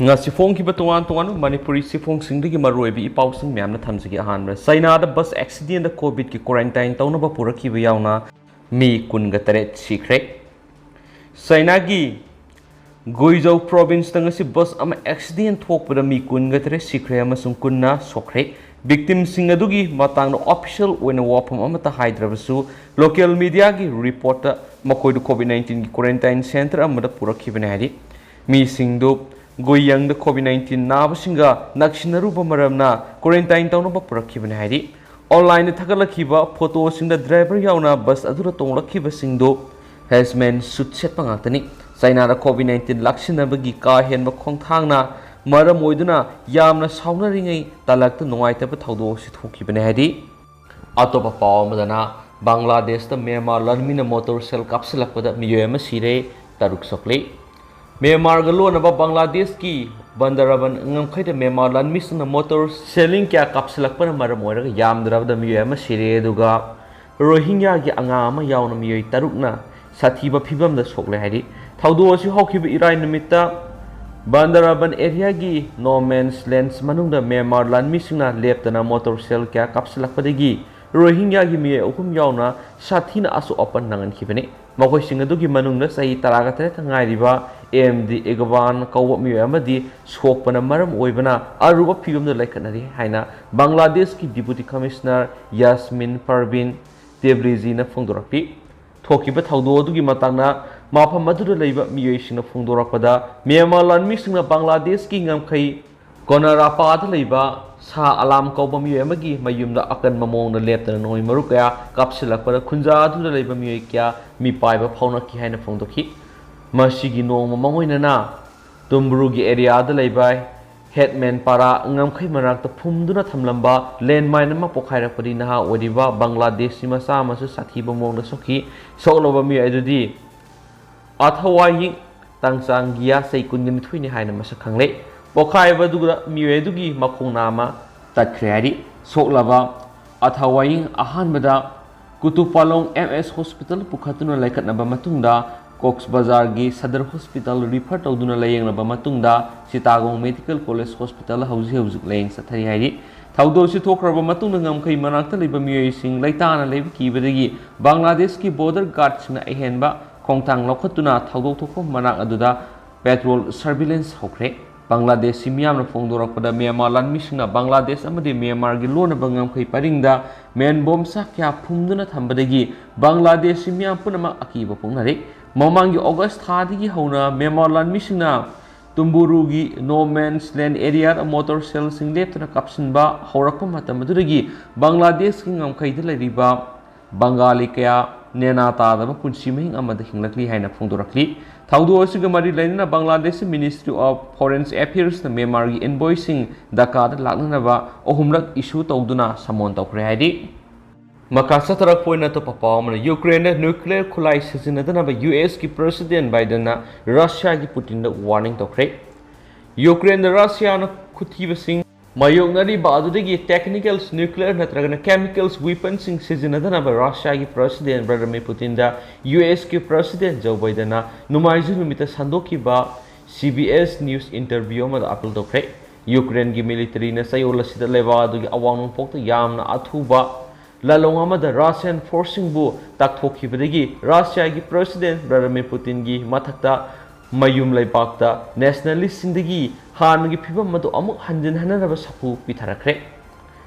nga sifong ki batuan tuan manipuri sifong singdigi maroi bi ipau sing myam na thamjigi ahan ra China da bus accident da covid ki quarantine tawna ba pura ki yauna mi kun ga tare sikre China gi Guizhou province tang si bus ama accident thok pada mi kun ga tare sikre ama sung kunna sokre victim sing adugi matang no official when wapam ama ta hydrabasu local media gi reporter makoi du covid-19 ki quarantine center ama da pura ki banari mi singdo goyang the COVID-19 nabasinga nakshinaruba maramna quarantine tawnaba purakibane haidi online thagalakiba photo singda driver yauna bus adura tonglakhiba singdo hazman suit set pangatani China da COVID-19 lakshinabagi ka henba khongthangna maram oiduna yamna sauna ringai talakta nongaitaba thawdo si thokibane haidi atopa pawmadana Bangladesh da Myanmar lanmina motor cell kapsilakpada Miyoi ama sire taruk sokle Myanmar galon aba Bangladesh ki bandaraban ngamkhai de Myanmar lan misna motor selling kya kapsilakpana maram oiraga yamdrabda Miyoi ama sire duga Rohingya gi anga ama yauna Miyoi tarukna Sathiba phibam da sokle haidi thawdo asi hokhiba irai nimitta bandaraban area gi no man's land manungda Myanmar lan misna leptana motor sell kya kapsilakpadagi Rohingya gi Miyoi ukum yauna sathina asu open nangan khibani makoi singadugi manungna sahi taraga tere tangairiba AMD Egavan Kawa Miyoi amadi sokpana maram oibana aruba phibamda laikhanari haina Bangladesh ki Deputy Commissioner Yasmin Parvin Tebrizi na phongdorakpi thokiba thawdo adugi matangna mafam aduda leiba Miyoi singna phongdorakpada Myanmar lanmi singna Bangladesh ki ngamkhai Konarapa da leiba sa alam kauba Miyoi amagi mayumda akan mamong na leptana noi marukaya kapsilakpada khunja aduda leiba Miyoi kya mi paiba phawna ki haina phongdokhi Masigi nong mamangoy na Tumbrugi area da laybay headman para ngamkhay marak ta phumduna thamlamba landmine ma Pokhairakpadagi naha odiba Bangladesh si masa masu Sathiba mong na sokhi sokloba mi adudi athawai tangsang giya sei kungin thui ni haina masa khangle Pokhaiba duga mi edugi Makhong nama Tatkhre soklaba athawai ahan bada Kutupalong MS Hospital pukhatuna laikhatnaba matungda Cox Bazar gi Sadar Hospital refer tawduna layengnaba matungda Sitagong Medical College Hospital hauji layeng sathari haidi thawdo si thokraba matungda ngamkhai manakta leiba Miyoi sing laitana leiba kibadagi Bangladesh ki border guard singna ahenba khongthang lokhatuna thawdo thokho manak aduda patrol surveillance hokre Bangladesh si miyamna phongdorakpada Myanmar lanmi singna Bangladesh amadi Myanmar gi lonaba ngamkhai paringda men bom sa kya phumduna thambadagi Bangladesh si miyam punama akiba pongnari Mamangi August thadigi hauna Myanmar lanmi singna Tumburugi no man's land area a motor cell sing leptana kapsinba haurakpa matam aduragi Bangladesh ki ngamkhai da leiriba Bengali kaya nena tadaba punsi mahing amada hinglakli haina phongdorakli thawdo asiga mari lainana Bangladesh Ministry of Foreign Affairs na Myanmar gi invoicing Dhaka da laknanaba ohumrak issue tawduna samon tawkre haidi Makasa tarak point na to papawamana Ukraine nuclear khulai sizinadana ba US ki President Biden na Russia ki Putin da warning tawkre Ukraine da Russia na khuthiba sing mayongnari ba adudagi technicals nuclear natragana chemicals weapons sing sizinadana ba Russia ki President Vladimir Putin da US ki President Joe Biden na numaiju numita sandoki ba CBS News interview ma da appeal tawkre Ukraine ki military na sayola sida leba adugi awang pokta yamna athuba lalong amada Russian forcing bu takthokibadagi Russia gi President Vladimir Putin gi mathakta mayum laibakta nationalist sindagi hangi phibam madu amuk hanjin hanaraba sapu pitharakre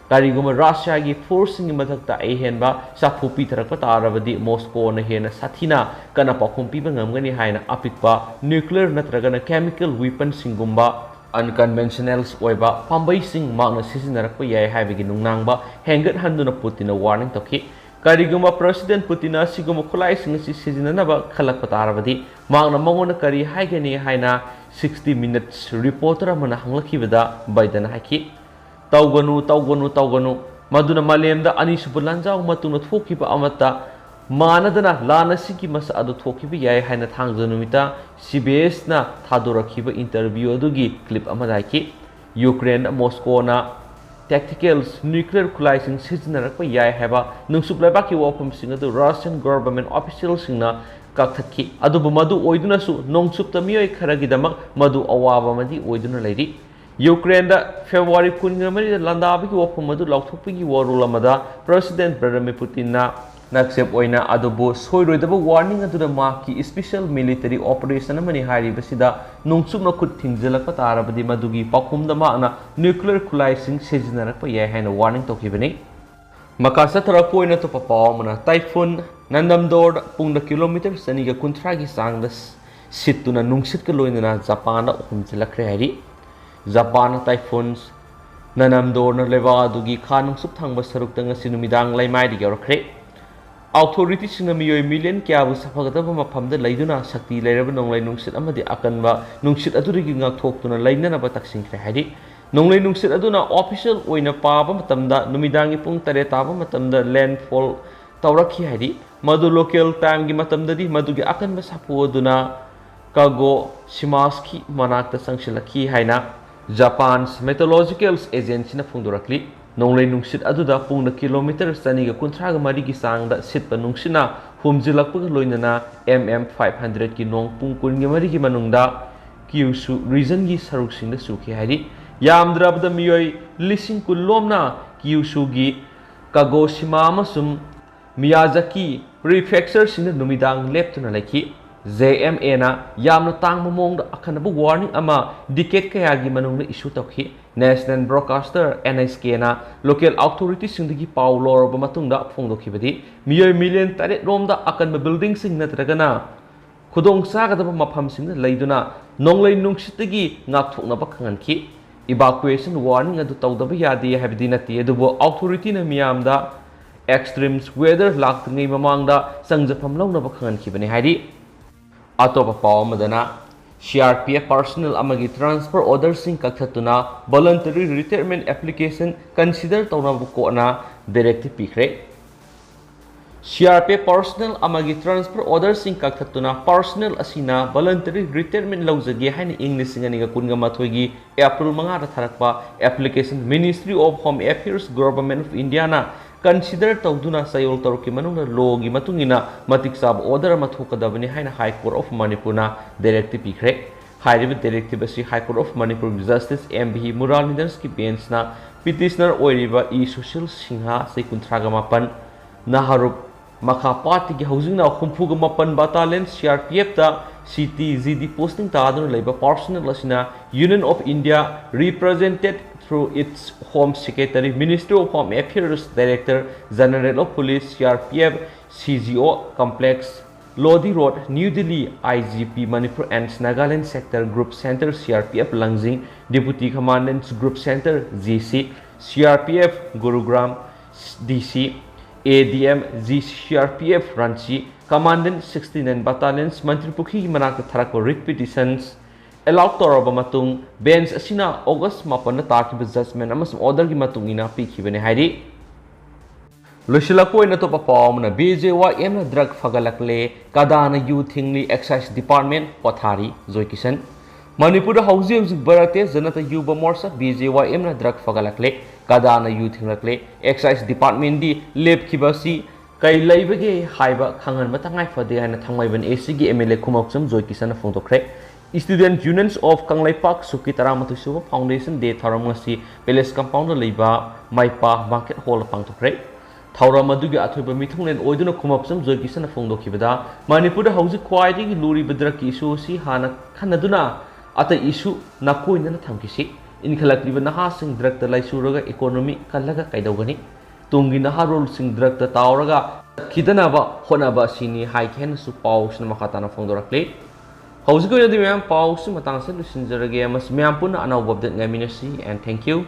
kariguma Russia gi forcing gi mathakta ehenba sapu pitharakpa tarabadi Moscow na hena sathina kana pakhum piba ngamgani haina apikpa nuclear natragana chemical weapons singumba unconventionals oiba pambai sing magna sisinnarakpa yai haibagi nungnangba hengat handuna Putin warning tokhi kariguma President Putin siguma khulai sing si sizinanaba khalakpa tarabadi magna mangona kari haigani haina 60 minutes reporter amana hanglakibada Biden haki tawganu maduna malemda ani subulanjau matuna thokiba amata manadana lana siki masa adu thokiba yai haina thangjanumita CBS na thadorakhiba interview adugi clip amada haki Ukraine Moscow na tacticals nuclear khulaising sizinnarakpa yai haba nungsup laibaki wafam sing adu Russian government officials singna ꯀꯛꯊꯠꯈꯤ ꯑꯗꯨꯕꯨ ꯃꯗꯨ ꯑꯣꯏꯗꯨꯅꯁꯨ ꯅꯣꯡꯆꯨꯞꯇ ꯃꯤꯑꯣꯏ ꯈꯔꯒꯤꯗꯃꯛ ꯃꯗꯨ ꯑꯋꯥꯕ ꯑꯃꯗꯤ ꯑꯣꯏꯗꯨꯅ ꯂꯩꯔꯤ ꯌꯨꯀ꯭ꯔꯦꯟꯗ ꯐꯦꯕ꯭ꯔꯨꯋꯥꯔꯤ 14 ꯂꯥꯟꯗꯥꯕꯒꯤ ꯋꯥꯐꯝ ꯑꯗꯨ ꯂꯥꯎꯊꯣꯛꯄꯒꯤ ꯋꯥꯔꯣꯜ ꯑꯃꯗ ꯄ꯭ꯔꯦꯁꯤꯗꯦꯟꯠ ꯚ꯭ꯂꯥꯗꯤꯃꯤꯔ ꯄꯨꯇꯤꯟꯅ ꯅꯛꯁꯦꯞ ꯑꯣꯏꯅ ꯑꯗꯨꯕꯨ ꯁꯣꯏꯔꯣꯏꯗꯕ ꯋꯥꯔꯅꯤꯡ ꯑꯗꯨꯗ ꯃꯍꯥꯛꯀꯤ ꯁ꯭ꯄꯦꯁꯤꯌꯦꯜ ꯃꯤꯂꯤꯇꯔꯤ ꯑꯣꯄꯔꯦꯁꯟ ꯑꯃꯅꯤ ꯍꯥꯏꯔꯤꯕꯁꯤꯗ ꯅꯣꯡꯆꯨꯞꯅ ꯈꯨꯠ ꯊꯤꯡꯖꯤꯜꯂꯛꯄ ꯇꯥꯔꯕꯗꯤ ꯃꯗꯨꯒꯤ ꯄꯥꯎꯈꯨꯝꯗ ꯃꯍꯥꯛꯅ ꯅ꯭ꯌꯨꯀ꯭ꯂꯤꯌꯔ ꯈꯨꯠꯂꯥꯏꯁꯤꯡ ꯁꯤꯖꯤꯟꯅꯔꯛꯄ ꯌꯥꯏ ꯍꯥꯏꯅ ꯋꯥꯔꯅꯤꯡ ꯇꯧꯈꯤꯕꯅꯤ ꯃꯈꯥ ꯆꯠꯊꯔꯛꯄ ꯑꯣꯏꯅ ꯑꯇꯣꯞꯄ ꯄꯥꯎ ꯑꯃꯅ ꯇꯥꯏꯐꯨꯟ ꯅꯟꯗꯝꯗꯣꯔꯗ ꯄꯨꯡꯗ ꯀꯤꯂꯣꯃꯤꯇꯔ 230ꯒꯤ ꯆꯥꯡꯗ ꯁꯤꯠꯇꯨꯅ ꯅꯨꯡꯁꯤꯠꯀ ꯂꯣꯏꯅꯅ ꯖꯄꯥꯟꯗ ꯍꯨꯝꯖꯤꯜꯂꯛꯈ꯭ꯔꯦ ꯍꯥꯏꯔꯤ ꯖꯄꯥꯟ ꯇꯥꯏꯐꯨꯟ ꯅꯟꯗꯝꯗꯣꯔꯅ ꯂꯩꯕꯥꯛ ꯑꯗꯨꯒꯤ ꯈꯥ ꯅꯣꯡꯆꯨꯞ ꯊꯪꯕ ꯁꯔꯨꯛꯇ ꯉꯁꯤ ꯅꯨꯃꯤꯗꯥꯡ ꯂꯩꯃꯥꯏꯗ ꯌꯧꯔꯛꯈ꯭ꯔꯦ ꯑꯣꯊꯣꯔꯤꯇꯤꯁꯤꯡꯅ ꯃꯤꯑꯣꯏ ꯃꯤꯂꯤꯌꯟ ꯀꯌꯥꯕꯨ ꯁꯥꯐꯒꯗꯕ ꯃꯐꯝꯗ ꯂꯩꯗꯨꯅ ꯁꯛꯇꯤ ꯂꯩꯔꯕ ꯅꯣꯡꯂꯩ ꯅꯨꯡꯁꯤꯠ ꯑꯃꯗꯤ ꯑꯀꯟꯕ ꯅꯨꯡꯁꯤꯠ ꯑꯗꯨꯗꯒꯤ ꯉꯥꯛꯊꯣꯛꯇꯨꯅ ꯂꯩꯅꯅꯕ ꯇꯛꯁꯤꯟꯈ꯭ꯔꯦ ꯍꯥꯏꯔꯤ ꯅꯣꯡꯂꯩ ꯅꯨꯡꯁꯤꯠ ꯑꯗꯨꯅ ꯑꯣꯐꯤꯁꯤꯌꯦꯜ ꯑꯣꯏꯅ ꯄꯥꯕ ꯃꯇꯝꯗ ꯅꯨꯃꯤꯗꯥꯡꯒꯤ ꯄꯨꯡ 8 ꯇꯥꯕ ꯃꯇꯝꯗ ꯂꯦꯟꯗꯐꯣꯜ ꯇꯧꯔꯛꯈꯤ ꯍꯥꯏꯔꯤ ꯃꯗꯨ ꯂꯣꯀꯦꯜ ꯇꯥꯏꯝꯒꯤ ꯃꯇꯝꯗꯗꯤ ꯃꯗꯨꯒꯤ ꯑꯀꯟꯕ ꯁꯥꯐꯨ ꯑꯗꯨꯅ ꯀꯥꯒꯣ ꯁꯤꯃꯥꯁꯀꯤ ꯃꯅꯥꯛꯇ ꯆꯪꯁꯤꯜꯂꯛꯈꯤ ꯍꯥꯏꯅ ꯖꯄꯥꯟ ꯃꯦꯇꯣꯂꯣꯖꯤꯀꯦꯜ ꯑꯦꯖꯦꯟꯁꯤꯅ ꯐꯣꯡꯗꯣꯔꯛꯂꯤ ꯅꯣꯡꯂꯩ ꯅꯨꯡꯁꯤꯠ ꯑꯗꯨꯗ ꯄꯨꯡꯗ ꯀꯤꯂꯣꯃꯤꯇꯔ 233ꯒꯤ ꯆꯥꯡꯗ ꯁꯤꯠꯄ ꯅꯨꯡꯁꯤꯠꯅ ꯍꯨꯝꯖꯤꯜꯂꯛꯄꯒ ꯂꯣꯏꯅꯅ MM 500ꯒꯤ ꯅꯣꯡ ꯄꯨꯡ 23ꯒꯤ ꯃꯅꯨꯡꯗ ꯀ꯭ꯌꯨꯁꯨ ꯔꯤꯖꯟꯒꯤ ꯁꯔꯨꯛꯁꯤꯡꯗ ꯆꯨꯈꯤ ꯍꯥꯏꯔꯤ ꯌꯥꯝꯗ꯭ꯔꯕꯗ ꯃꯤꯑꯣꯏ 10,000 ꯂꯣꯝꯅ ꯀ꯭ꯌꯨꯁꯨꯒꯤ ꯀꯥꯒꯣꯁꯤꯃꯥ ꯑꯃꯁꯨꯡ ꯃꯤꯌꯥꯖꯥꯀꯤ ꯄ꯭ꯔꯤꯐꯦꯛꯆꯔꯁꯤꯡꯗ ꯅꯨꯃꯤꯗꯥꯡ ꯂꯦꯞꯇꯨꯅ ꯂꯩꯈꯤ JMAꯅ ꯌꯥꯝꯅ ꯇꯥꯡꯕ ꯃꯑꯣꯡꯗ ꯑꯈꯟꯅꯕ ꯋꯥꯔꯅꯤꯡ ꯑꯃ ꯗꯤꯀꯦꯠ ꯀꯌꯥꯒꯤ ꯃꯅꯨꯡꯗ ꯏꯁꯨ ꯇꯧꯈꯤ ꯅꯦꯁꯅꯦꯜ ꯕ꯭ꯔꯣꯗꯀꯥꯁꯇꯔ NHKꯅ ꯂꯣꯀꯦꯜ ꯑꯣꯊꯣꯔꯤꯇꯤꯁꯤꯡꯗꯒꯤ ꯄꯥꯎ ꯂꯧꯔꯕ ꯃꯇꯨꯡꯗ ꯐꯣꯡꯗꯣꯛꯈꯤꯕꯗꯤ ꯃꯤꯑꯣꯏ ꯃꯤꯂꯤꯌꯟ 8 ꯔꯣꯝꯗ ꯑꯀꯟꯕ ꯕꯤꯜꯗꯤꯡꯁꯤꯡ ꯅꯠꯇ꯭ꯔꯒꯅ ꯈꯨꯗꯣꯡꯆꯥꯒꯗꯕ ꯃꯐꯝꯁꯤꯡꯗ ꯂꯩꯗꯨꯅ ꯅꯣꯡꯂꯩ ꯅꯨꯡꯁꯤꯠꯇꯒꯤ ꯉꯥꯛꯊꯣꯛꯅꯕ ꯈꯪꯍꯟꯈꯤ ꯏꯚꯥꯀꯨꯑꯦꯁꯟ ꯋꯥꯔꯅꯤꯡ ꯑꯗꯨ ꯇꯧꯗꯕ ꯌꯥꯗꯦ ꯍꯥꯏꯕꯗꯤ ꯅꯠꯇꯦ ꯑꯗꯨꯕꯨ ꯑꯣꯊꯣꯔꯤꯇꯤꯅ ꯃꯤꯌꯥꯝꯗ extreme weather ꯂꯥꯛꯇ꯭ꯔꯤꯉꯩ ꯃꯃꯥꯡꯗ ꯆꯪꯖꯐꯝ ꯂꯧꯅꯕ ꯈꯪꯍꯟꯈꯤꯕꯅꯤ ꯍꯥꯏꯔꯤ ꯑꯇꯣꯞꯄ ꯄꯥꯎ ꯑꯃꯗꯅ CRPF ꯄꯔꯁꯣꯅꯦꯜ ꯑꯃꯒꯤ ꯇ꯭ꯔꯥꯟꯁꯐꯔ ꯑꯣꯔꯗꯔꯁꯤꯡ ꯀꯛꯊꯠꯇꯨꯅ ꯚꯣꯂꯟꯇꯔꯤ ꯔꯤꯇꯥꯌꯔꯃꯦꯟꯠ ꯑꯦꯄ꯭ꯂꯤꯀꯦꯁꯟ ꯀꯟꯁꯤꯗꯔ ꯇꯧꯅꯕ ꯀꯣꯔꯠꯅ ꯗꯥꯏꯔꯦꯛꯇꯤꯚ ꯄꯤꯈ꯭ꯔꯦ CRPF ꯄꯔꯁꯣꯅꯦꯜ ꯑꯃꯒꯤ ꯇ꯭ꯔꯥꯟꯁꯐꯔ ꯑꯣꯔꯗꯔꯁꯤꯡ ꯀꯛꯊꯠꯇꯨꯅ ꯄꯔꯁꯣꯅꯦꯜ ꯑꯁꯤꯅ ꯚꯣꯂꯟꯇꯔꯤ ꯔꯤꯇꯥꯌꯔꯃꯦꯟꯠ ꯂꯧꯖꯒꯦ ꯍꯥꯏꯅ ꯏꯪ 2018ꯒꯤ ꯑꯦꯄ꯭ꯔꯤꯜ 5ꯗ ꯊꯥꯔꯛꯄ application ministry of home affairs government of ꯏꯟꯗꯤꯌꯥꯅ ꯀꯟꯁꯤꯗꯔ ꯇꯧꯗꯨꯅ ꯆꯌꯣꯜ ꯇꯧꯔꯛꯈꯤ ꯃꯅꯨꯡꯗ ꯂꯣꯒꯤ ꯃꯇꯨꯡꯏꯟꯅ ꯃꯇꯤꯛ ꯆꯥꯕ ꯑꯣꯔꯗꯔ ꯑꯃ ꯊꯣꯛꯀꯗꯕꯅꯤ ꯍꯥꯏꯅ ꯍꯥꯏ ꯀꯣꯔꯠ ꯑꯣꯐ ꯃꯅꯤꯄꯨꯔꯅ ꯗꯥꯏꯔꯦꯛꯇꯤꯚ ꯄꯤꯈ꯭ꯔꯦ ꯍꯥꯏꯔꯤꯕ ꯗꯥꯏꯔꯦꯛꯇꯤꯚ ꯑꯁꯤ high court of Manipur justice M.B. ꯃꯨꯔꯥꯂꯤꯙꯔꯟꯒꯤ ꯕꯦꯟꯆꯅ ꯄꯤꯇꯤꯁꯅꯔ ꯑꯣꯏꯔꯤꯕ ꯁꯨꯁꯤꯜ ꯁꯤꯡꯍ ꯆꯍꯤ 38 ꯅꯍꯥꯔꯨꯞ ꯃꯈꯥꯄꯥꯠꯇꯒꯤ ꯍꯧꯖꯤꯛꯅ 68 ꯕꯇꯥꯂꯤꯌꯟ CRPFꯇ CTGD ꯄꯣꯁꯇꯤꯡ ꯇꯥꯗꯨꯅ ꯂꯩꯕ ꯄꯔꯁꯣꯅꯦꯜ ꯑꯁꯤꯅ union of India represented through its Home Secretary, Ministry of Home Affairs, Director General of Police, CRPF, CGO Complex, Lodi Road, New Delhi, IGP Manipur and Nagaland Sector Group Center, CRPF Langjing, Deputy Commandants Group Center, GC, CRPF Gurugram, DC, ADM, GCRPF Ranchi, Commandant 69 Battalions, Mantripukhi Manaka Tharako Writ Petitions, allow toraba matung bench asina August 8 takiba judgment amasung order gi matung ina pikhibane hairi losilako ina to papaw na BJYM na drug fagalakle kadana youth thingli excise department pothari joykisan Manipur hauji hauji barate janata yuba morsa BJYM na drug fagalakle kadana youth thingakle excise department di lep khibasi kai leibage haiba khangan matangai fade hana thangmaiban AC gi MLA kumoksum joykisan phongtokre Student Unions of Kanglaipak Suki Taramatu Suba Foundation Day Tharamasi Palace Compound Liba Maipa Market Hall Pangtokre Tauramaduga Atuba Mithung Oiduna Kumapsum Zogisan Fongdokibada Manipur House Quadi Luri Bedraki issue si Hana Kanaduna Ata issue Nakuin Tankisi in collective Nahasing Director Laisuraga Economy Kalaga Kaidogani Tungi Naharul Sing Director Tauraga Kidanaba Honaba Sini High Ken Supau Makatana Fondorakle How's it going to be? Pause, Matang Solutions, Regamas, Miampuna, and our web that and thank you.